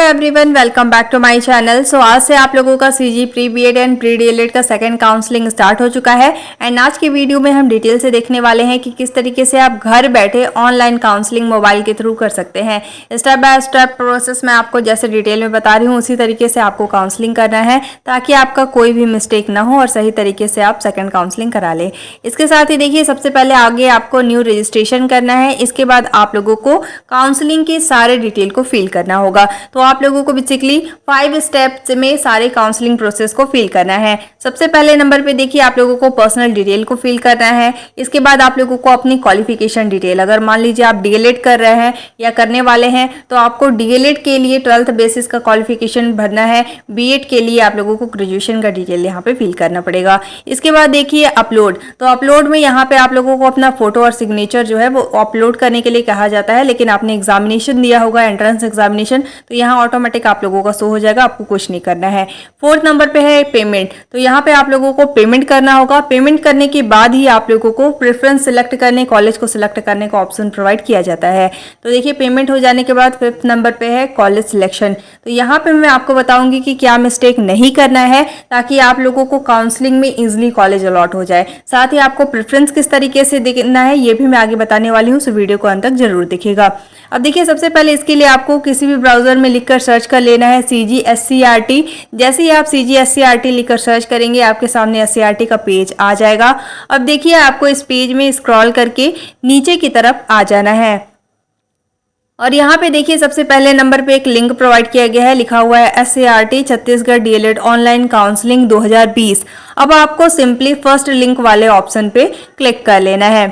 Everyone, welcome back to my channel. So आज से आप लोगों का CG pre BEd and pre DElEd का सेकंड काउंसलिंग स्टार्ट हो चुका है। एंड आज की वीडियो में हम डिटेल से देखने वाले हैं कि किस तरीके से आप घर बैठे ऑनलाइन काउंसलिंग मोबाइल के थ्रू कर सकते हैं। स्टेप बाय स्टेप प्रोसेस मैं आपको जैसे डिटेल में बता रही हूँ उसी तरीके से आपको काउंसलिंग करना है ताकि आपका कोई भी मिस्टेक ना हो और सही तरीके से आप सेकेंड काउंसलिंग करा लें। इसके साथ ही देखिए, सबसे पहले आगे आपको न्यू रजिस्ट्रेशन करना है। इसके बाद आप लोगों को काउंसलिंग के सारे डिटेल को फिल करना होगा। तो आप लोगों को बेसिकली 5 स्टेप्स में सारे काउंसलिंग प्रोसेस को फिल करना है। सबसे पहले नंबर पे देखिए, आप लोगों को पर्सनल डिटेल को फिल करना है। इसके बाद आप लोगों को अपनी क्वालिफिकेशन डिटेल, अगर मान लीजिए आप डीएलएड कर रहे हैं या करने वाले हैं तो आपको डीएलएड के लिए 12th बेसिस का क्वालिफिकेशन भरना है। बीएड के लिए आप लोगों को ग्रेजुएशन का डिटेल यहाँ पे फिल करना पड़ेगा। इसके बाद देखिए अपलोड, तो अपलोड में यहाँ पे आप लोगों को अपना फोटो और सिग्नेचर जो है वो अपलोड करने के लिए कहा जाता है। लेकिन आपने एग्जामिनेशन दिया होगा, एंट्रेंस एग्जामिनेशन, तो यहाँ ऑटोमेटिक आप लोगों का शो हो जाएगा, आपको कुछ नहीं करना है। 4th नंबर पे है पेमेंट, तो यहाँ पे आप लोगों को पेमेंट करना होगा। पेमेंट करने के बाद ही आप लोगों को प्रेफरेंस सिलेक्ट करने, कॉलेज को सिलेक्ट करने का ऑप्शन प्रोवाइड किया जाता है। तो देखिए पेमेंट हो जाने के बाद 5th नंबर पे है कॉलेज सिलेक्शन। तो यहाँ पे मैं आपको बताऊंगी कि क्या मिस्टेक नहीं करना है ताकि आप लोगों को काउंसलिंग में इजिली कॉलेज अलॉट हो जाए। साथ ही आपको प्रेफरेंस किस तरीके से देना है ये भी मैं आगे बताने वाली हूँ, सो वीडियो को अंत तक जरूर देखिएगा। अब देखिए, सबसे पहले इसके लिए आपको किसी भी ब्राउजर में लिखकर सर्च कर लेना है CGSCRT। जैसे ही आप CGSCRT लिखकर सर्च करेंगे आपके सामने SCRT का पेज आ जाएगा। अब देखिए, आपको इस पेज में स्क्रॉल करके नीचे की तरफ आ जाना है और यहाँ पे देखिए सबसे पहले नंबर पे एक लिंक प्रोवाइड किया गया है, लिखा हुआ है SCRT Chhattisgarh DElEd online counselling 2020। अब आपको सिंपली फर्स्ट लिंक वाले ऑप्शन पे क्लिक कर लेना है।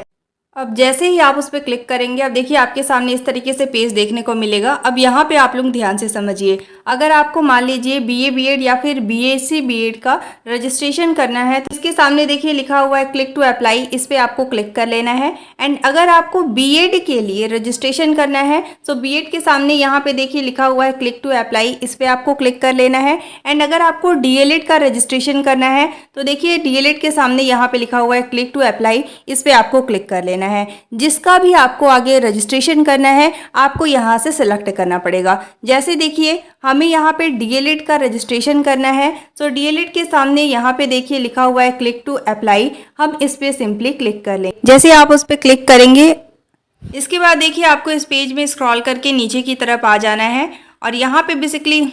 अब जैसे ही आप उस पर क्लिक करेंगे, अब देखिए आपके सामने इस तरीके से पेज देखने को मिलेगा। अब यहाँ पे आप लोग ध्यान से समझिए, अगर आपको मान लीजिए BA बीएड या फिर BSc बीएड का रजिस्ट्रेशन करना है तो इसके सामने देखिए लिखा हुआ है क्लिक टू अप्लाई, इस पर आपको क्लिक कर लेना है। एंड अगर आपको बीएड के लिए रजिस्ट्रेशन करना है तो बीएड के सामने यहाँ पे देखिए लिखा हुआ है क्लिक टू अप्लाई, इस पर आपको क्लिक कर लेना है। एंड अगर आपको डीएलएड का रजिस्ट्रेशन करना है तो देखिए डीएलएड के सामने यहाँ पे लिखा हुआ है क्लिक टू अप्लाई, इस पर आपको क्लिक कर लेना है। जिसका भी आपको आगे रजिस्ट्रेशन करना है आपको यहाँ से सिलेक्ट करना पड़ेगा। जैसे देखिए हमें यहाँ पे डीएलएड का रजिस्ट्रेशन करना है तो डीएलएड के सामने यहाँ पे देखिए लिखा हुआ है क्लिक टू अप्लाई, हम इस पे सिंपली क्लिक कर लें। जैसे आप उस पर क्लिक करेंगे इसके बाद देखिए आपको इस पेज में स्क्रॉल करके नीचे की तरफ आ जाना है और यहाँ पे बेसिकली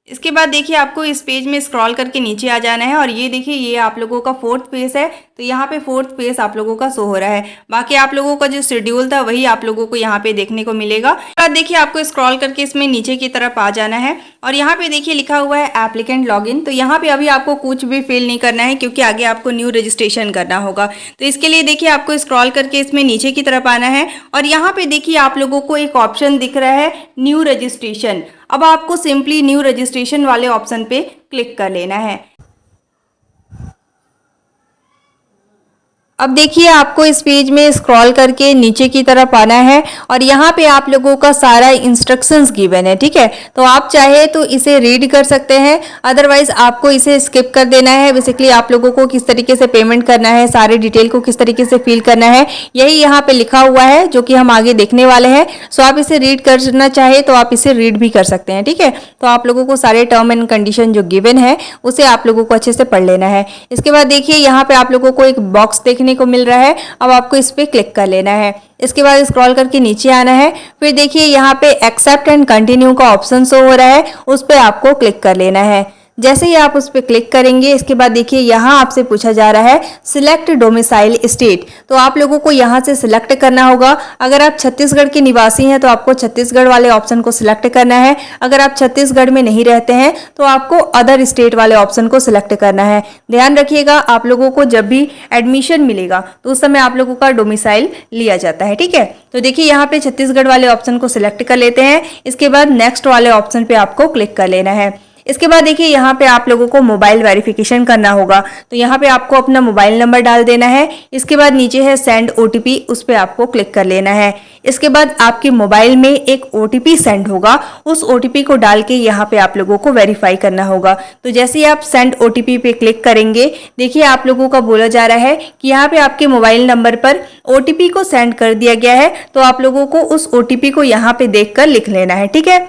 इसके बाद देखिए आपको इस पेज में स्क्रॉल करके नीचे आ जाना है और ये देखिए ये आप लोगों का 4th पेज है। तो यहाँ पे 4th पेज आप लोगों का शो हो रहा है। बाकी आप लोगों का जो शेड्यूल था वही आप लोगों को यहाँ पे देखने को मिलेगा। बाद देखिए आपको स्क्रॉल करके इसमें नीचे की तरफ आ जाना है और यहाँ पे देखिए लिखा हुआ है एप्लीकेंट लॉगिन। तो यहाँ पे अभी आपको कुछ भी फिल नहीं करना है क्योंकि आगे आपको न्यू रजिस्ट्रेशन करना होगा। तो इसके लिए देखिए आपको स्क्रॉल करके इसमें नीचे की तरफ आना है और यहाँ पे देखिए आप लोगों को एक ऑप्शन दिख रहा है न्यू रजिस्ट्रेशन। अब आपको सिंपली न्यू रजिस्ट्रेशन वाले ऑप्शन पे क्लिक कर लेना है। अब देखिए आपको इस पेज में स्क्रॉल करके नीचे की तरफ आना है और यहाँ पे आप लोगों का सारा इंस्ट्रक्शंस गिवन है, ठीक है। तो आप चाहे तो इसे रीड कर सकते हैं, अदरवाइज आपको इसे स्किप कर देना है। बेसिकली आप लोगों को किस तरीके से पेमेंट करना है, सारे डिटेल को किस तरीके से फिल करना है, यही यहाँ पे लिखा हुआ है जो कि हम आगे देखने वाले हैं। सो आप इसे रीड करना चाहे तो आप इसे रीड भी कर सकते हैं, ठीक है। तो आप लोगों को सारे टर्म एंड कंडीशन जो गिवन है उसे आप लोगों को अच्छे से पढ़ लेना है। इसके बाद देखिए यहाँ पे आप लोगों को एक बॉक्स देखने को मिल रहा है, अब आपको इस पे क्लिक कर लेना है। इसके बाद स्क्रॉल करके नीचे आना है, फिर देखिए यहाँ पे एक्सेप्ट एंड कंटिन्यू का ऑप्शन शो हो रहा है, उस पे आपको क्लिक कर लेना है। जैसे ही आप उस पर क्लिक करेंगे इसके बाद देखिए यहाँ आपसे पूछा जा रहा है सिलेक्ट डोमिसाइल स्टेट। तो आप लोगों को यहाँ से सिलेक्ट करना होगा। अगर आप छत्तीसगढ़ के निवासी हैं तो आपको छत्तीसगढ़ वाले ऑप्शन को सिलेक्ट करना है। अगर आप छत्तीसगढ़ में नहीं रहते हैं तो आपको अदर स्टेट वाले ऑप्शन को सिलेक्ट करना है। ध्यान रखिएगा आप लोगों को जब भी एडमिशन मिलेगा तो उस समय आप लोगों का डोमिसाइल लिया जाता है, ठीक है। तो देखिए यहाँ पे छत्तीसगढ़ वाले ऑप्शन को सिलेक्ट कर लेते हैं। इसके बाद नेक्स्ट वाले ऑप्शन पे आपको क्लिक कर लेना है। इसके बाद देखिए यहाँ पे आप लोगों को मोबाइल वेरिफिकेशन करना होगा। तो यहाँ पे आपको अपना मोबाइल नंबर डाल देना है। इसके बाद नीचे है सेंड OTP, उस पर आपको क्लिक कर लेना है। इसके बाद आपके मोबाइल में एक OTP सेंड होगा, उस OTP को डाल के यहाँ पे आप लोगों को वेरीफाई करना होगा। तो जैसे ही आप सेंड OTP पे क्लिक करेंगे देखिए आप लोगों का बोला जा रहा है कि यहाँ पे आपके मोबाइल नंबर पर OTP को सेंड कर दिया गया है। तो आप लोगों को उस OTP को यहाँ पे देख कर लिख लेना है, ठीक है।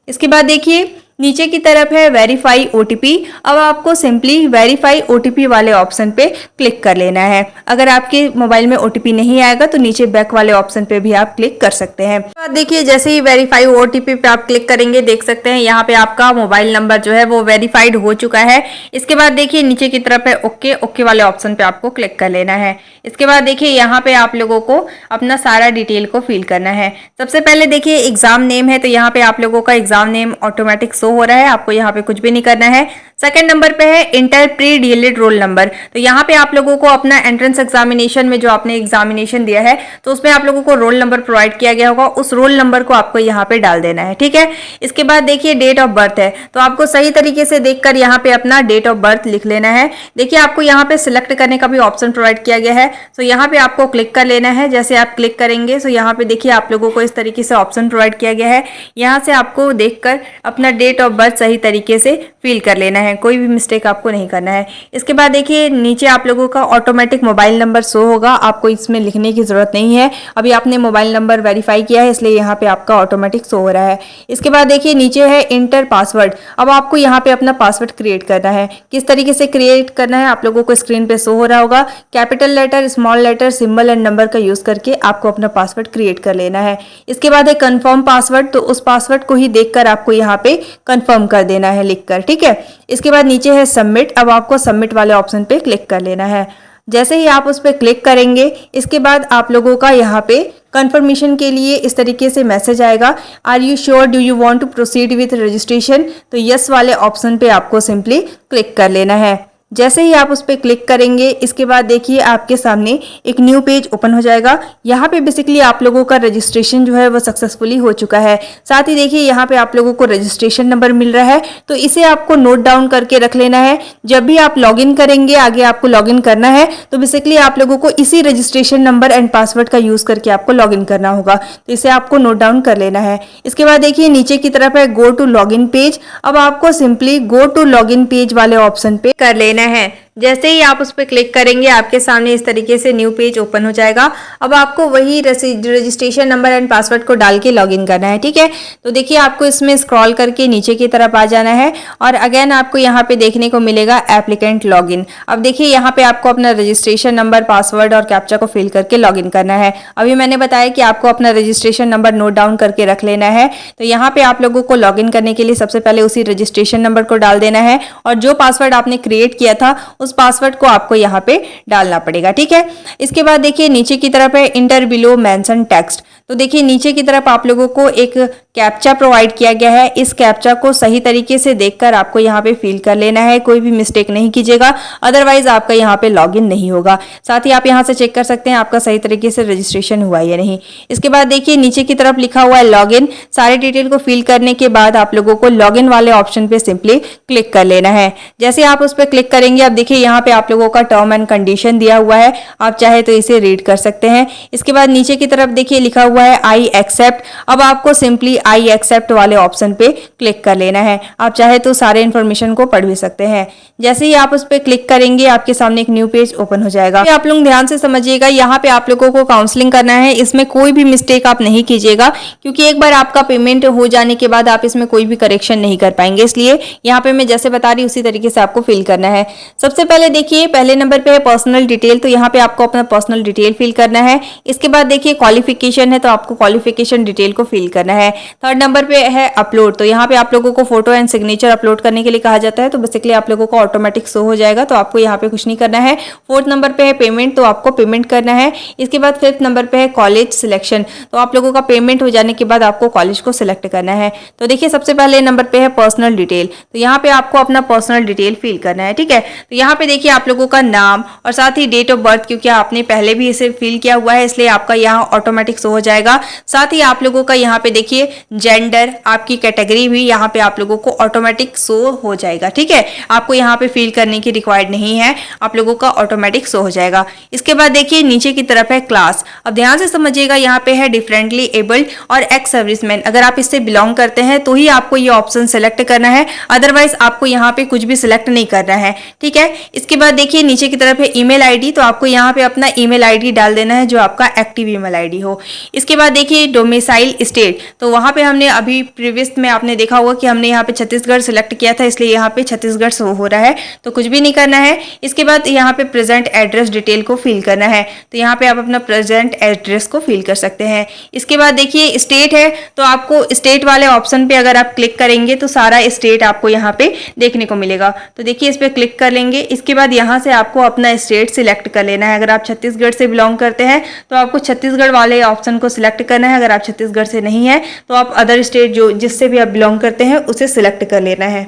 इसके बाद देखिए नीचे की तरफ है वेरीफाई ओटीपी। अब आपको सिंपली वेरीफाई ओटीपी वाले ऑप्शन पे क्लिक कर लेना है। अगर आपके मोबाइल में ओटीपी नहीं आएगा तो नीचे बैक वाले ऑप्शन पे भी आप क्लिक कर सकते हैं। तो देखिए जैसे ही वेरीफाई ओटीपी पे आप क्लिक करेंगे देख सकते हैं यहाँ पे आपका मोबाइल नंबर जो है वो वेरीफाइड हो चुका है। इसके बाद देखिए नीचे की तरफ है ओके, ओके वाले ऑप्शन पे आपको क्लिक कर लेना है। इसके बाद देखिए यहाँ पे आप लोगों को अपना सारा डिटेल को फिल करना है। सबसे पहले देखिए एग्जाम नेम है, तो यहाँ पे आप लोगों का एग्जाम नेम ऑटोमेटिक हो रहा है, आपको यहाँ पे कुछ भी नहीं करना है। सेकंड नंबर पे है inter pre DElEd roll number, तो यहाँ पे आप लोगों को अपना एंट्रेंस एग्जामिनेशन में जो आपने एग्जामिनेशन दिया है तो उसमें आप लोगों को रोल नंबर प्रोवाइड किया गया होगा, उस रोल नंबर को आपको यहाँ पे डाल देना है। ठीक है, इसके बाद देखिए डेट ऑफ बर्थ है, तो आपको सही तरीके से देखकर यहाँ पे अपना डेट ऑफ बर्थ लिख लेना है। देखिए आपको यहाँ पे सिलेक्ट करने का भी ऑप्शन प्रोवाइड किया गया है, तो यहाँ पे आपको क्लिक कर लेना है। जैसे आप क्लिक करेंगे तो यहाँ पे देखिए आप लोगों को इस तरीके से ऑप्शन प्रोवाइड किया गया है। यहाँ से आपको देखकर अपना डेट ऑफ बर्थ सही तरीके से फिल कर लेना है, कोई भी मिस्टेक आपको नहीं करना है। इसके बाद देखिए नीचे आप लोगों का ऑटोमेटिक मोबाइल नंबर शो होगा, आपको इसमें लिखने की जरूरत नहीं है। अभी आपने मोबाइल नंबर वेरीफाई किया है इसलिए यहाँ पे आपका ऑटोमेटिक शो हो रहा है। इसके बाद देखिए नीचे है इंटर पासवर्ड। अब आपको यहाँ पे अपना पासवर्ड क्रिएट करना है। किस तरीके से क्रिएट करना है आप लोगों को स्क्रीन पे शो हो रहा होगा। Capital letter, small letter, symbol and number का यूज करके आपको अपना पासवर्ड क्रिएट कर लेना है। इसके बाद है कंफर्म पासवर्ड, तो उस पासवर्ड को ही देखकर आपको यहाँ पे कंफर्म कर देना है लिखकर। ठीक है, इसके बाद नीचे है सबमिट। अब आपको सबमिट वाले ऑप्शन पे क्लिक कर लेना है। जैसे ही आप उस पर क्लिक करेंगे इसके बाद आप लोगों का यहाँ पे कंफर्मेशन के लिए इस तरीके से मैसेज आएगा, are you sure, do you want to proceed with registration, तो यस वाले ऑप्शन पे आपको सिंपली क्लिक कर लेना है। जैसे ही आप उस पर क्लिक करेंगे इसके बाद देखिए आपके सामने एक न्यू पेज ओपन हो जाएगा। यहाँ पे बेसिकली आप लोगों का रजिस्ट्रेशन जो है वो सक्सेसफुली हो चुका है। साथ ही देखिए यहाँ पे आप लोगों को रजिस्ट्रेशन नंबर मिल रहा है, तो इसे आपको नोट डाउन करके रख लेना है। जब भी आप लॉगिन करेंगे, आगे आपको लॉगिन करना है, तो बेसिकली आप लोगों को इसी रजिस्ट्रेशन नंबर एंड पासवर्ड का यूज करके आपको लॉगिन करना होगा, तो इसे आपको नोट डाउन कर लेना है। इसके बाद देखिए नीचे की तरफ है गो टू लॉगिन पेज। अब आपको simply go to login page वाले ऑप्शन पे कर लेना है। जैसे ही आप उस पर क्लिक करेंगे आपके सामने इस तरीके से न्यू पेज ओपन हो जाएगा। अब आपको वही रजिस्ट्रेशन नंबर एंड पासवर्ड को डाल के लॉगिन करना है। ठीक है, तो देखिए आपको इसमें स्क्रॉल करके नीचे की तरफ आ जाना है और अगेन आपको यहाँ पे देखने को मिलेगा एप्लीकेंट लॉगिन। अब देखिए यहाँ पे आपको अपना रजिस्ट्रेशन नंबर, पासवर्ड और कैप्चा को फिल करके लॉगिन करना है। अभी मैंने बताया कि आपको अपना रजिस्ट्रेशन नंबर नोट डाउन करके रख लेना है, तो यहाँ पे आप लोगों को लॉगिन करने के लिए सबसे पहले उसी रजिस्ट्रेशन नंबर को डाल देना है और जो पासवर्ड आपने क्रिएट किया था उस पासवर्ड को आपको यहाँ पे डालना पड़ेगा। ठीक है, इसके बाद देखिए नीचे की तरफ है इंटर बिलो मेंशन टेक्स्ट। तो देखिए नीचे की तरफ आप लोगों को एक कैप्चा प्रोवाइड किया गया है। इस कैप्चा को सही तरीके से देखकर आपको यहाँ पे फिल कर लेना है, कोई भी मिस्टेक नहीं कीजिएगा, अदरवाइज आपका यहाँ पे लॉगिन नहीं होगा। साथ ही आप यहाँ से चेक कर सकते हैं आपका सही तरीके से रजिस्ट्रेशन हुआ या नहीं। इसके बाद देखिए नीचे की तरफ लिखा हुआ है लॉगिन। सारे डिटेल को फिल करने के बाद आप लोगों को लॉगिन वाले ऑप्शन पे सिंपली क्लिक कर लेना है। जैसे आप उस पर क्लिक करेंगे अब देखिए यहाँ पे आप लोगों का टर्म एंड कंडीशन दिया हुआ है, आप चाहे तो इसे रीड कर सकते हैं। इसके बाद नीचे की तरफ देखिए लिखा हुआ है आई एक्सेप्ट। अब आपको सिंपली आई एक्सेप्ट वाले ऑप्शन पे क्लिक कर लेना है। आप चाहे तो सारे इन्फॉर्मेशन को पढ़ भी सकते हैं। जैसे ही आप उस पर क्लिक करेंगे आपके सामने एक न्यू पेज ओपन हो जाएगा। आप लोग ध्यान से समझिएगा, यहाँ पे आप लोगों को काउंसलिंग करना है, इसमें कोई भी मिस्टेक आप नहीं कीजिएगा, क्योंकि एक बार आपका पेमेंट हो जाने के बाद आप इसमें कोई भी करेक्शन नहीं कर पाएंगे। इसलिए यहाँ पे मैं जैसे बता रही उसी तरीके से आपको फिल करना है। सबसे पहले देखिए पहले नंबर पे है पर्सनल डिटेल, तो यहाँ पे आपको अपना पर्सनल डिटेल फिल करना है। इसके बाद देखिए क्वालिफिकेशन है, तो आपको क्वालिफिकेशन डिटेल को फिल करना है। थर्ड नंबर पे है अपलोड, तो यहाँ पे आप लोगों को फोटो एंड सिग्नेचर अपलोड करने के लिए कहा जाता है, तो बेसिकली आप लोगों को ऑटोमेटिक शो हो जाएगा, तो आपको यहाँ पे कुछ नहीं करना है। फोर्थ नंबर पे है पेमेंट, तो आपको पेमेंट करना है। इसके बाद फिफ्थ नंबर पे है कॉलेज सिलेक्शन, तो आप लोगों का पेमेंट हो जाने के बाद आपको कॉलेज को सिलेक्ट करना है। तो देखिए सबसे पहले नंबर पे है पर्सनल डिटेल, तो यहाँ पे आपको अपना पर्सनल डिटेल फिल करना है। ठीक है, तो यहाँ पे देखिए आप लोगों का नाम और साथ ही डेट ऑफ बर्थ, क्योंकि आपने पहले भी इसे फिल किया हुआ है इसलिए आपका यहाँ ऑटोमेटिक शो हो जाएगा। साथ ही आप लोगों का यहाँ पे देखिए जेंडर, आपकी कैटेगरी भी यहाँ पे आप लोगों को ऑटोमेटिक शो हो जाएगा। ठीक है, आपको यहाँ पे फिल करने की रिक्वायर्ड नहीं है, आप लोगों का ऑटोमेटिक शो हो जाएगा। इसके बाद देखिए नीचे की तरफ है क्लास। अब ध्यान से समझिएगा, यहाँ पे है डिफरेंटली एबल्ड और एक्स सर्विसमैन। अगर आप इससे बिलोंग करते हैं तो ही आपको ये ऑप्शन सेलेक्ट करना है, अदरवाइज आपको यहाँ पे कुछ भी सिलेक्ट नहीं करना है। ठीक है, इसके बाद देखिए नीचे की तरफ है ईमेल आईडी, तो आपको यहाँ पे अपना ईमेल आईडी डाल देना है जो आपका एक्टिव ईमेल आईडी हो। इसके इसके बाद देखिए डोमिसाइल स्टेट, तो वहाँ पे हमने अभी प्रीवियस में आपने देखा होगा कि हमने यहाँ पे छत्तीसगढ़ सिलेक्ट किया था, इसलिए यहाँ पे छत्तीसगढ़ शो हो रहा है, तो कुछ भी नहीं करना है। इसके बाद यहाँ पे प्रेजेंट एड्रेस डिटेल को फिल करना है, तो यहाँ पे आप अपना प्रेजेंट एड्रेस को फिल कर सकते हैं। इसके बाद देखिए स्टेट है, तो आपको स्टेट वाले ऑप्शन पे अगर आप क्लिक करेंगे तो सारा स्टेट आपको यहाँ पे देखने को मिलेगा। तो देखिए इस पर क्लिक कर लेंगे। इसके बाद यहाँ से आपको अपना स्टेट सिलेक्ट कर लेना है। अगर आप छत्तीसगढ़ से बिलोंग करते हैं तो आपको छत्तीसगढ़ वाले ऑप्शन को सिलेक्ट करना है। अगर आप छत्तीसगढ़ से नहीं है तो आप अदर स्टेट जो जिससे भी आप बिलोंग करते हैं उसे सिलेक्ट कर लेना है।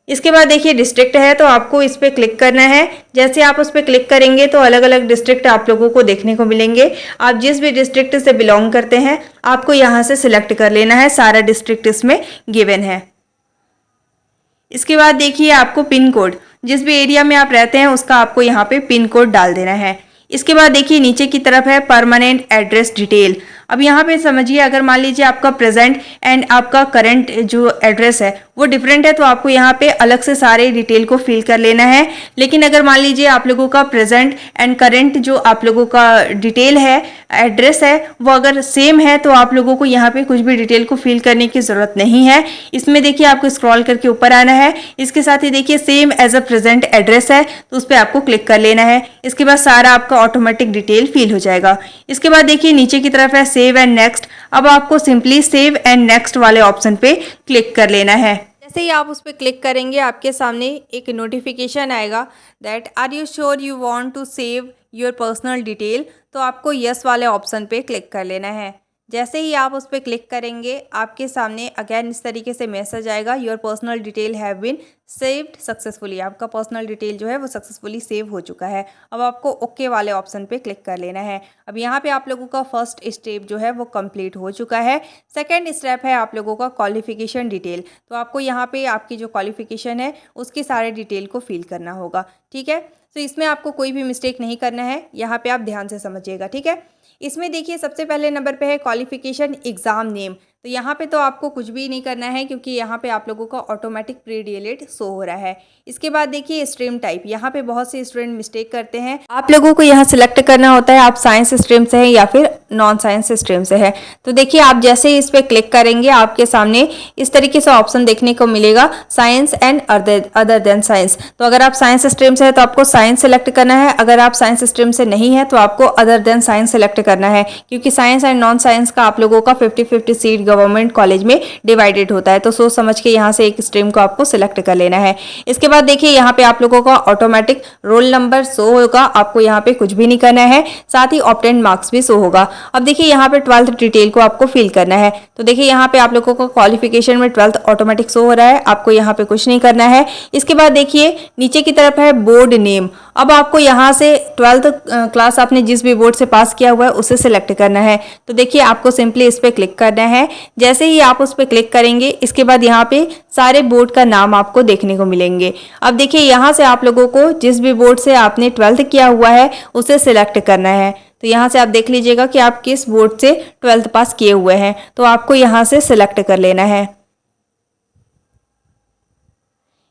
इसके बाद देखिए डिस्ट्रिक्ट है, तो आपको इस पर क्लिक करना है। जैसे आप उस पर क्लिक करेंगे तो अलग अलग डिस्ट्रिक्ट आप लोगों को देखने को मिलेंगे। आप जिस भी डिस्ट्रिक्ट से बिलोंग करते हैं आपको यहाँ से सिलेक्ट कर लेना है। सारा डिस्ट्रिक्ट इसमें गिवन है। इसके बाद देखिए आपको पिन कोड, जिस भी एरिया में आप रहते हैं उसका आपको यहाँ पे पिन कोड डाल देना है। इसके बाद देखिए नीचे की तरफ है परमानेंट एड्रेस डिटेल। अब यहाँ पे समझिए, अगर मान लीजिए आपका प्रेजेंट एंड आपका करंट जो एड्रेस है वो डिफरेंट है तो आपको यहाँ पे अलग से सारे डिटेल को फिल कर लेना है। लेकिन अगर मान लीजिए आप लोगों का प्रेजेंट एंड करंट जो आप लोगों का डिटेल है, एड्रेस है, वो अगर सेम है तो आप लोगों को यहाँ पे कुछ भी डिटेल को फिल करने की जरूरत नहीं है। इसमें देखिए आपको स्क्रॉल करके ऊपर आना है। इसके साथ ही देखिए same as a present address है तो उस पर आपको क्लिक कर लेना है। इसके बाद सारा आपका ऑटोमेटिक डिटेल फिल हो जाएगा। इसके बाद देखिए नीचे की तरफ है सेव एंड नेक्स्ट। अब आपको सिंपली सेव एंड नेक्स्ट वाले ऑप्शन पे क्लिक कर लेना है। जैसे ही आप उस पर क्लिक करेंगे आपके सामने एक नोटिफिकेशन आएगा that are you sure you want to save your personal detail, तो आपको यस वाले ऑप्शन पे क्लिक कर लेना है। जैसे ही आप उस पर क्लिक करेंगे आपके सामने अगेन इस तरीके से मैसेज आएगा, your personal detail have been saved successfully. आपका पर्सनल डिटेल जो है वो सक्सेसफुली सेव हो चुका है। अब आपको ओके वाले ऑप्शन पे क्लिक कर लेना है। अब यहाँ पे आप लोगों का फर्स्ट स्टेप जो है वो कंप्लीट हो चुका है। सेकंड स्टेप है आप लोगों का क्वालिफिकेशन डिटेल। तो आपको यहाँ पे आपकी जो क्वालिफिकेशन है उसकी सारे डिटेल को फिल करना होगा, ठीक है। तो इसमें आपको कोई भी मिस्टेक नहीं करना है, यहाँ पे आप ध्यान से समझिएगा, ठीक है। इसमें देखिए सबसे पहले नंबर पे है क्वालिफिकेशन एग्ज़ाम नेम। तो यहाँ पे तो आपको कुछ भी नहीं करना है क्योंकि यहाँ पे आप लोगों का ऑटोमेटिक प्री डीएलएड शो हो रहा है। इसके बाद देखिए स्ट्रीम टाइप, यहाँ पे बहुत से स्टूडेंट मिस्टेक करते हैं। आप लोगों को यहाँ सिलेक्ट करना होता है आप साइंस स्ट्रीम से हैं या फिर नॉन साइंस स्ट्रीम से है। तो देखिए आप जैसे ही इस पर क्लिक करेंगे आपके सामने इस तरीके से ऑप्शन देखने को मिलेगा, science and other than science. तो अगर आप साइंस स्ट्रीम से है तो आपको साइंस सेलेक्ट करना है। अगर आप साइंस स्ट्रीम से नहीं है तो आपको अदर देन साइंस सेलेक्ट करना है, क्योंकि साइंस एंड नॉन साइंस का आप लोगों का 50-50 सीट गवर्नमेंट कॉलेज में डिवाइडेड होता है। तो सोच समझ के यहाँ से एक स्ट्रीम को आपको सिलेक्ट कर लेना है। इसके बाद देखिए यहाँ पे आप लोगों का ऑटोमेटिक रोल नंबर शो होगा, आपको यहाँ पे कुछ भी नहीं करना है, साथ ही ऑब्टेन्ड मार्क्स भी शो होगा। अब देखिए यहाँ पे 12th डिटेल को आपको फिल करना है। तो देखिए यहाँ पे आप लोगों को क्वालिफिकेशन में 12th ऑटोमेटिक शो हो रहा है, आपको यहाँ पे कुछ नहीं करना है। इसके बाद देखिए नीचे की तरफ है बोर्ड नेम। अब आपको यहाँ से 12th क्लास आपने जिस भी बोर्ड से पास किया हुआ है उसे सिलेक्ट करना है। तो देखिए आपको सिंपली इस पर क्लिक करना है। जैसे ही आप उस पर क्लिक करेंगे इसके बाद यहाँ पे सारे बोर्ड का नाम आपको देखने को मिलेंगे। अब देखिए यहाँ से आप लोगों को जिस भी बोर्ड से आपने 12th किया हुआ है उसे सिलेक्ट करना है। तो यहाँ से आप देख लीजिएगा कि आप किस बोर्ड से 12th पास किए हुए हैं, तो आपको यहाँ से सिलेक्ट कर लेना है।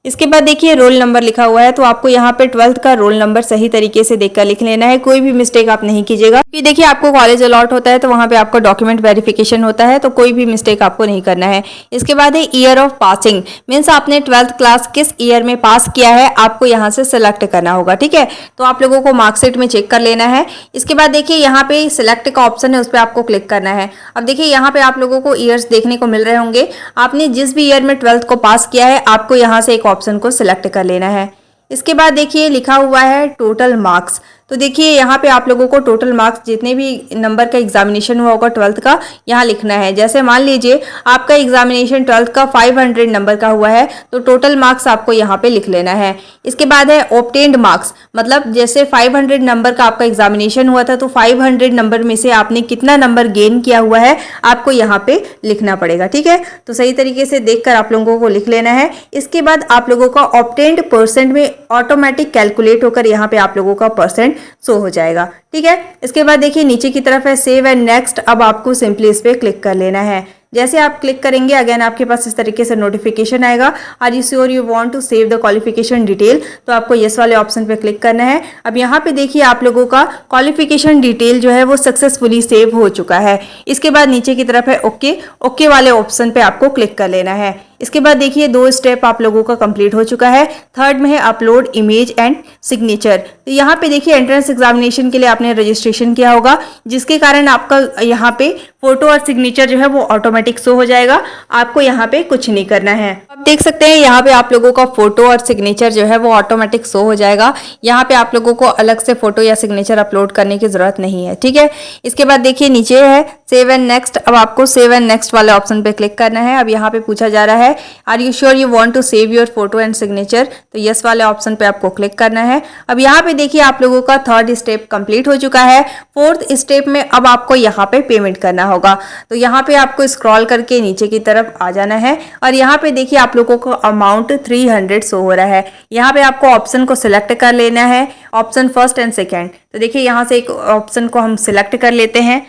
इसके बाद देखिए रोल नंबर लिखा हुआ है, तो आपको यहाँ पे 12th का रोल नंबर सही तरीके से देखकर लिख लेना है, कोई भी मिस्टेक आप नहीं कीजिएगा। फिर देखिए आपको कॉलेज अलॉट होता है तो वहाँ पे आपका डॉक्यूमेंट वेरिफिकेशन होता है, तो कोई भी मिस्टेक आपको नहीं करना है। इसके बाद है ईयर ऑफ पासिंग, मीन्स आपने 12th क्लास किस ईयर में पास किया है आपको यहाँ से सिलेक्ट करना होगा, ठीक है। तो आप लोगों को मार्कशीट में चेक कर लेना है। इसके बाद देखिए यहाँ पे सिलेक्ट का ऑप्शन है, उस पर आपको क्लिक करना है। अब देखिए यहाँ पे आप लोगों को ईयर्स देखने को मिल रहे होंगे, आपने जिस भी ईयर में 12th को पास किया है आपको यहाँ से एक ऑप्शन को सिलेक्ट कर लेना है। इसके बाद देखिए लिखा हुआ है टोटल मार्क्स। तो देखिए यहाँ पे आप लोगों को टोटल मार्क्स जितने भी नंबर का एग्जामिनेशन हुआ होगा 12th का यहाँ लिखना है। जैसे मान लीजिए आपका एग्जामिनेशन 12th का 500 नंबर का हुआ है तो टोटल मार्क्स आपको यहाँ पे लिख लेना है। इसके बाद है ऑब्टेन्ड मार्क्स, मतलब जैसे 500 नंबर का आपका एग्जामिनेशन हुआ था तो 500 नंबर में से आपने कितना नंबर गेन किया हुआ है आपको यहाँ पे लिखना पड़ेगा, ठीक है। तो सही तरीके से देखकर आप लोगों को लिख लेना है। इसके बाद आप लोगों का ऑब्टेन्ड परसेंट में ऑटोमेटिक कैलकुलेट होकर यहाँ पे आप लोगों का परसेंट शो हो जाएगा, ठीक है। इसके बाद देखिए नीचे की तरफ है सेव एंड नेक्स्ट। अब आपको सिंपली इस पर क्लिक कर लेना है। जैसे आप क्लिक करेंगे अगेन आपके पास इस तरीके से नोटिफिकेशन आएगा, are you sure you want to save the qualification detail, तो आपको यस वाले ऑप्शन पे क्लिक करना है। अब यहाँ पे देखिए आप लोगों का क्वालिफिकेशन डिटेल जो है वो सक्सेसफुली सेव हो चुका है। इसके बाद नीचे की तरफ है ओके, ओके वाले ऑप्शन पे आपको क्लिक कर लेना है। इसके बाद देखिए 2 स्टेप आप लोगों का कंप्लीट हो चुका है। थर्ड में है अपलोड इमेज एंड सिग्नेचर। तो यहाँ पे देखिए एंट्रेंस एग्जामिनेशन के लिए आपने रजिस्ट्रेशन किया होगा, जिसके कारण आपका यहाँ पे फोटो और सिग्नेचर जो है वो ऑटोमेटिक शो हो जाएगा, आपको यहाँ पे कुछ नहीं करना है। अब देख सकते हैं यहाँ पे आप लोगों का फोटो और सिग्नेचर जो है वो ऑटोमेटिक शो हो जाएगा। यहाँ पे आप लोगों को अलग से फोटो या सिग्नेचर अपलोड करने की जरूरत नहीं है, ठीक है। इसके बाद देखिए नीचे है सेव एंड नेक्स्ट। अब आपको सेव एंड नेक्स्ट वाले ऑप्शन पे क्लिक करना है। अब यहाँ पे पूछा जा रहा है are you sure you want to save your photo and signature, तो यस वाले ऑप्शन पे आपको क्लिक करना है। अब यहाँ पे देखिए आप लोगों का थर्ड स्टेप कंप्लीट हो चुका है। फोर्थ स्टेप में अब आपको यहाँ पे पेमेंट करना होगा। तो यहाँ पे आपको स्क्रॉल करके नीचे की तरफ आ जाना है और यहाँ पे देखिए आप लोगों को अमाउंट 300 शो हो रहा है। यहाँ पे आपको ऑप्शन को सिलेक्ट कर लेना है, ऑप्शन फर्स्ट एंड सेकेंड। तो देखिए यहाँ से एक ऑप्शन को हम सिलेक्ट कर लेते हैं।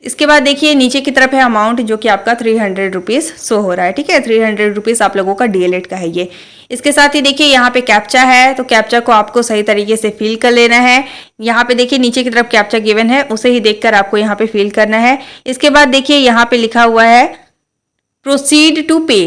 इसके बाद देखिए नीचे की तरफ है अमाउंट जो कि आपका 300 रुपीज़ शो हो रहा है, ठीक है। 300 रुपीज़ आप लोगों का डीएलएड का है ये। इसके साथ ही देखिए यहाँ पे कैप्चा है, तो कैप्चा को आपको सही तरीके से फिल कर लेना है। यहाँ पे देखिए नीचे की तरफ कैप्चा गिवन है, उसे ही देखकर आपको यहाँ पे फिल करना है। इसके बाद देखिए यहाँ पे लिखा हुआ है प्रोसीड टू पे।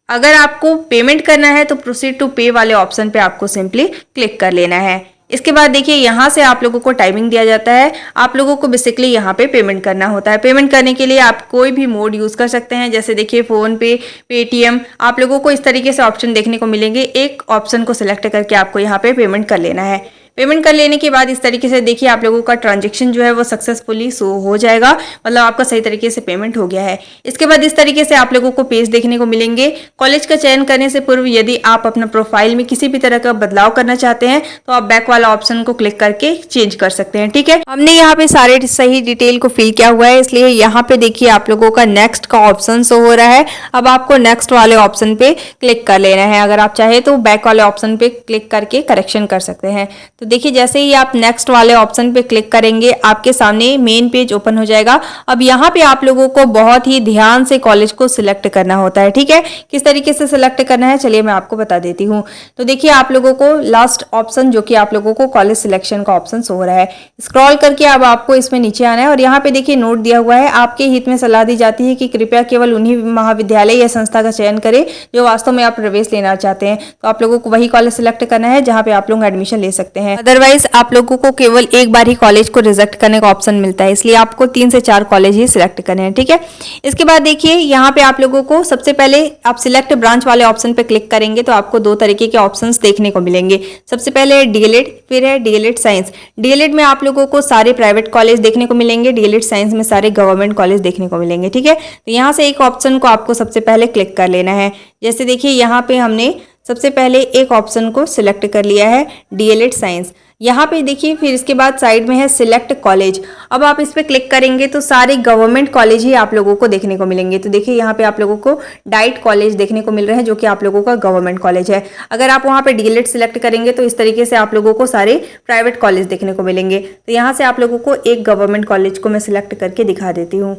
अगर आपको पेमेंट करना है तो प्रोसीड टू पे वाले ऑप्शन पे आपको सिंपली क्लिक कर लेना है। इसके बाद देखिए यहाँ से आप लोगों को टाइमिंग दिया जाता है, आप लोगों को बेसिकली यहाँ पे पेमेंट करना होता है। पेमेंट करने के लिए आप कोई भी मोड यूज़ कर सकते हैं, जैसे देखिए फ़ोन पे, पेटीएम, आप लोगों को इस तरीके से ऑप्शन देखने को मिलेंगे। एक ऑप्शन को सिलेक्ट करके आपको यहाँ पे पेमेंट कर लेना है। पेमेंट कर लेने के बाद इस तरीके से देखिए आप लोगों का ट्रांजैक्शन जो है वो सक्सेसफुली शो हो जाएगा, मतलब आपका सही तरीके से पेमेंट हो गया है। इसके बाद इस तरीके से आप लोगों को पेज देखने को मिलेंगे। कॉलेज का चयन करने से पूर्व यदि आप अपना प्रोफाइल में किसी भी तरह का बदलाव करना चाहते हैं तो आप बैक वाला ऑप्शन को क्लिक करके चेंज कर सकते हैं, ठीक है। हमने यहाँ पे सारे सही डिटेल को फिल किया हुआ है, इसलिए यहाँ पे देखिए आप लोगों का नेक्स्ट का ऑप्शन शो हो रहा है। अब आपको नेक्स्ट वाले ऑप्शन पे क्लिक कर लेना है। अगर आप चाहे तो बैक वाले ऑप्शन पे क्लिक करके करेक्शन कर सकते हैं। तो देखिए जैसे ही आप नेक्स्ट वाले ऑप्शन पे क्लिक करेंगे आपके सामने मेन पेज ओपन हो जाएगा। अब यहाँ पे आप लोगों को बहुत ही ध्यान से कॉलेज को सिलेक्ट करना होता है, ठीक है। किस तरीके से सिलेक्ट करना है चलिए मैं आपको बता देती हूँ। तो देखिए आप लोगों को लास्ट ऑप्शन जो कि आप लोगों को कॉलेज सिलेक्शन का ऑप्शन हो रहा है, स्क्रॉल करके अब आपको इसमें नीचे आना है और यहाँ पे देखिए नोट दिया हुआ है, आपके हित में सलाह दी जाती है कि कृपया केवल उन्हीं महाविद्यालय या संस्था का चयन करें जो वास्तव में आप प्रवेश लेना चाहते हैं। तो आप लोगों को वही कॉलेज सिलेक्ट करना है जहाँ पे आप लोग एडमिशन ले सकते हैं। अदरवाइज आप लोगों को केवल एक बार ही कॉलेज को रिजेक्ट करने का ऑप्शन मिलता है, इसलिए आपको 3 से 4 कॉलेज ही सिलेक्ट करने हैं, ठीक है। इसके बाद देखिए यहाँ पे आप लोगों को सबसे पहले आप सिलेक्ट ब्रांच वाले ऑप्शन पे क्लिक करेंगे तो आपको 2 तरीके के ऑप्शंस देखने को मिलेंगे। सबसे पहले डीएलएड, फिर है डीएलएड साइंस। डीएलएड में आप लोगों को सारे प्राइवेट कॉलेज देखने को मिलेंगे, डीएलएड साइंस में सारे गवर्नमेंट कॉलेज देखने को मिलेंगे, ठीक है। तो यहाँ से एक ऑप्शन को आपको सबसे पहले क्लिक कर लेना है। जैसे देखिए यहाँ पे हमने सबसे पहले एक ऑप्शन को सिलेक्ट कर लिया है डीएलएड साइंस। यहाँ पे देखिए फिर इसके बाद साइड में है सिलेक्ट कॉलेज। अब आप इस पे क्लिक करेंगे तो सारे गवर्नमेंट कॉलेज ही आप लोगों को देखने को मिलेंगे। तो देखिए यहाँ पे आप लोगों को डाइट कॉलेज देखने को मिल रहे हैं जो कि आप लोगों का गवर्नमेंट कॉलेज है। अगर आप वहाँ पे डीएलएड सिलेक्ट करेंगे तो इस तरीके से आप लोगों को सारे प्राइवेट कॉलेज देखने को मिलेंगे। तो यहाँ से आप लोगों को एक गवर्नमेंट कॉलेज को मैं सिलेक्ट करके दिखा देती हूँ।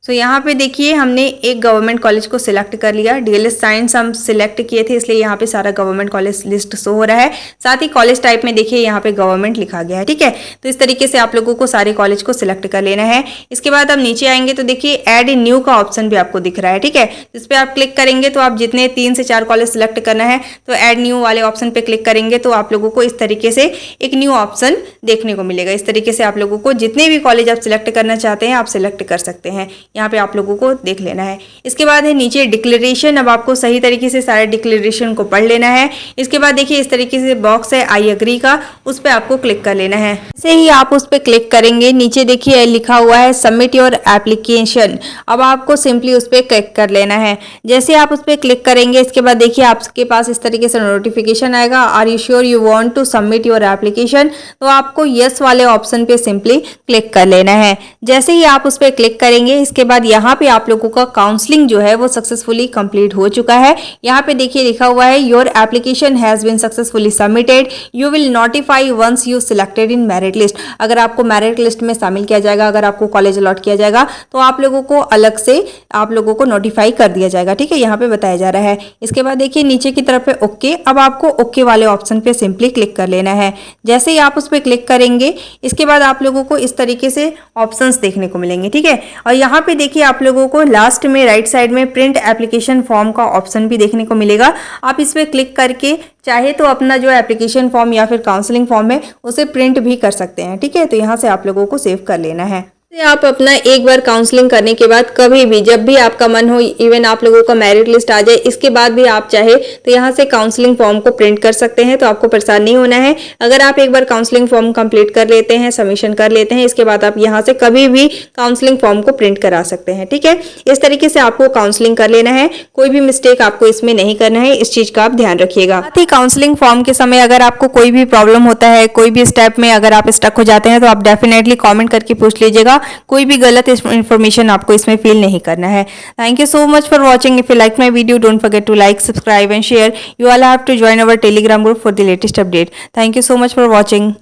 सो यहाँ पे देखिए हमने एक गवर्नमेंट कॉलेज को सिलेक्ट कर लिया। डीएलएड साइंस हम सिलेक्ट किए थे इसलिए यहाँ पे सारा गवर्नमेंट कॉलेज लिस्ट शो हो रहा है। साथ ही कॉलेज टाइप में देखिए यहाँ पे गवर्नमेंट लिखा गया है, ठीक है। तो इस तरीके से आप लोगों को सारे कॉलेज को सिलेक्ट कर लेना है। इसके बाद आप नीचे आएंगे तो देखिए ऐड न्यू का ऑप्शन भी आपको दिख रहा है, ठीक है। इस पर आप क्लिक करेंगे तो आप जितने 3 से 4 कॉलेज सिलेक्ट करना है तो ऐड न्यू वाले ऑप्शन पे क्लिक करेंगे तो आप लोगों को इस तरीके से एक न्यू ऑप्शन देखने को मिलेगा। इस तरीके से आप लोगों को जितने भी कॉलेज आप सिलेक्ट करना चाहते हैं आप सिलेक्ट कर सकते हैं। यहाँ पे आप लोगों को देख लेना है। इसके बाद है नीचे डिक्लेरेशन। अब आपको सही तरीके से सारे डिक्लेरेशन को पढ़ लेना है। इसके बाद देखिए इस तरीके से बॉक्स है आई एग्री का, उस पर आपको क्लिक कर लेना है। जैसे ही आप उस पर क्लिक करेंगे नीचे देखिए लिखा हुआ है सबमिट योर एप्लीकेशन। अब आपको सिंपली उस पर क्लिक कर लेना है। जैसे आप उस पर क्लिक करेंगे इसके बाद देखिए आपके पास इस तरीके से नोटिफिकेशन आएगा, are you sure you want to submit your application. तो आपको यस वाले ऑप्शन पे सिंपली क्लिक कर लेना है। जैसे ही आप उस पर क्लिक करेंगे इसके इसके बाद यहाँ पे आप लोगों का काउंसलिंग जो है वो सक्सेसफुली कंप्लीट हो चुका है। यहाँ पे देखिए लिखा हुआ है your application has been successfully submitted, you will notify once you selected in merit list. अगर आपको मेरिट लिस्ट में शामिल किया जाएगा, अगर आपको कॉलेज अलॉट किया जाएगा तो आप लोगों को अलग से आप लोगों को नोटिफाई कर दिया जाएगा। ठीक है, यहाँ पे बताया जा रहा है। इसके बाद देखिए नीचे की तरफ है ओके। अब आपको ओके वाले ऑप्शन पे सिंपली क्लिक कर लेना है। जैसे ही आप उस पर क्लिक करेंगे इसके बाद आप लोगों को इस तरीके से ऑप्शंस देखने को मिलेंगे। ठीक है, और यहाँ पे देखिए आप लोगों को लास्ट में राइट साइड में प्रिंट एप्लीकेशन फॉर्म का ऑप्शन भी देखने को मिलेगा। आप इस पर क्लिक करके चाहे तो अपना जो एप्लीकेशन फॉर्म या फिर काउंसलिंग फॉर्म है उसे प्रिंट भी कर सकते हैं। ठीक है, तो यहाँ से आप लोगों को सेव कर लेना है। आप अपना एक बार काउंसलिंग करने के बाद कभी भी जब भी आपका मन हो, इवन आप लोगों का मेरिट लिस्ट आ जाए इसके बाद भी आप चाहे तो यहाँ से काउंसलिंग फॉर्म को प्रिंट कर सकते हैं, तो आपको परेशान नहीं होना है। अगर आप एक बार काउंसलिंग फॉर्म कंप्लीट कर लेते हैं, सबमिशन कर लेते हैं, इसके बाद आप यहाँ से कभी भी काउंसलिंग फॉर्म को प्रिंट करा सकते हैं। ठीक है, इस तरीके से आपको काउंसलिंग कर लेना है, कोई भी मिस्टेक आपको इसमें नहीं करना है, इस चीज का आप ध्यान रखिएगा। साथ ही काउंसलिंग फॉर्म के समय अगर आपको कोई भी प्रॉब्लम होता है, कोई भी स्टेप में अगर आप स्टक हो जाते हैं तो आप डेफिनेटली कमेंट करके पूछ लीजिएगा, कोई भी गलत इन्फॉर्मेशन आपको इसमें फील नहीं करना है। Thank you so much for watching. If you like my video don't forget to like, subscribe and share. You all have to join our Telegram group for the latest update. Thank you so much for watching.